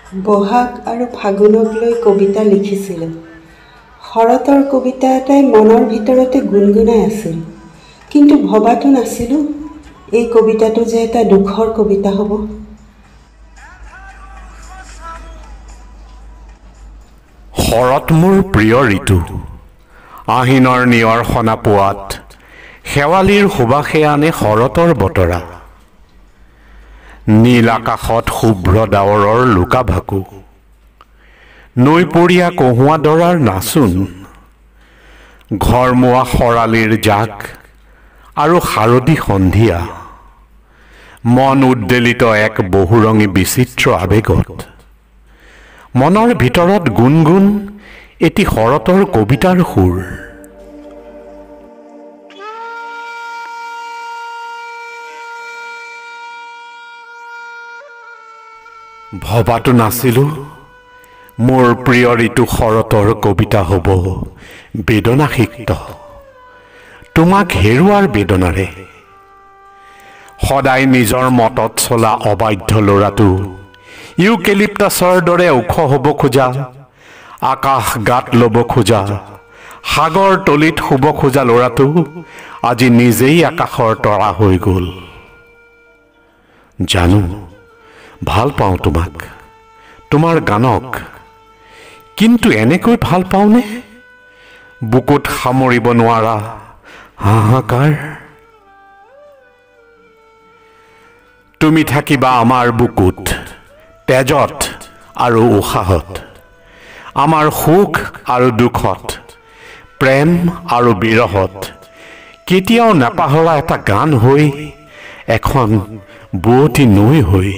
বহাগ আৰু ফাগুনক লৈ কবিতা লিখিছিলোঁ। শৰতৰ কবিতা এটাই মনৰ ভিতৰতে গুণগুণাই আছিল, কিন্তু ভবাটো নাছিলোঁ এই কবিতাটো যে এটা দুখৰ কবিতা হ'ব। শৰৎ মোৰ প্ৰিয় ঋতু, আহিনৰ নিয়ৰ সনা পোৱাত শেৱালিৰ সুবাসে আনে শৰতৰ বতৰা। নীল আকাশত শুভ্ৰ ডাৱৰৰ লুকা ভাকু, নৈপৰীয়া কহুৱা দৰাৰ নাচোন, ঘৰমুৱা শৰালীৰ জাক আৰু শাৰদী সন্ধিয়া, মন উদ্বেলিত এক বহুৰঙী বিচিত্ৰ আৱেগত। মনৰ ভিতৰত গুণগুণ এটি শৰতৰ কবিতাৰ সুৰ। ভবাটো নাছিলোঁ মোৰ প্ৰিয় ঋতু শৰতৰ কবিতা হ'ব বেদনাসিক্ত, তোমাক হেৰুৱাৰ বেদনাৰে। সদায় নিজৰ মতত চলা অবাধ্য ল'ৰাটো ইউকেলিপ্টাছৰ দৰে ওখ হ'ব খোজা, আকাশ গাত ল'ব খোজা, সাগৰ তলিত শুব খোজা ল'ৰাটো আজি নিজেই আকাশৰ তৰা হৈ গ'ল। জানো ভাল পাওঁ তোমাক, তোমাৰ গানক, কিন্তু এনেকৈ ভাল পাওঁনে বুকুত সামৰিব নোৱাৰা হাহাকাৰ? তুমি থাকিবা আমাৰ বুকুত, তেজত আৰু উশাহত, আমাৰ সুখ আৰু দুখত, প্ৰেম আৰু বিৰহত, কেতিয়াও নাপাহৰা এটা গান হৈ, এখন বুৱতী নৈ হৈ।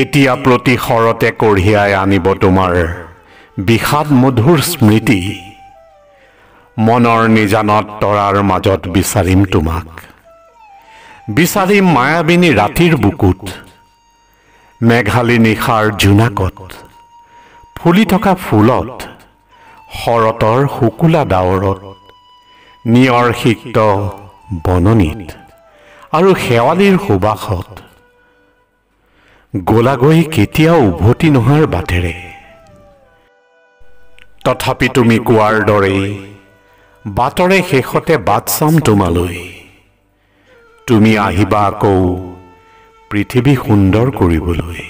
এতিয়া প্ৰতি শৰতে কঢ়িয়াই আনিব তোমাৰ বিষাদ মধুৰ স্মৃতি, মনৰ নিজানত তৰাৰ মাজত বিচাৰিম তোমাক, বিচাৰিম মায়াবিনী ৰাতিৰ বুকুত, মেঘালী নিশাৰ জোনাকত, ফুলি থকা ফুলত, শৰতৰ শুকুলা ডাৱৰত, নিয়ৰ সিক্ত বননিত আৰু শেৱালিৰ সুবাসত, গলাগৈ কেতিয়াও উভতি নোহাৰ বাটেৰে। তথাপি তুমি কোৱাৰ দৰেই বাটৰে শেষতে বাট চাম তোমালৈ, তুমি আহিবা আকৌ পৃথিৱী সুন্দৰ কৰিবলৈ।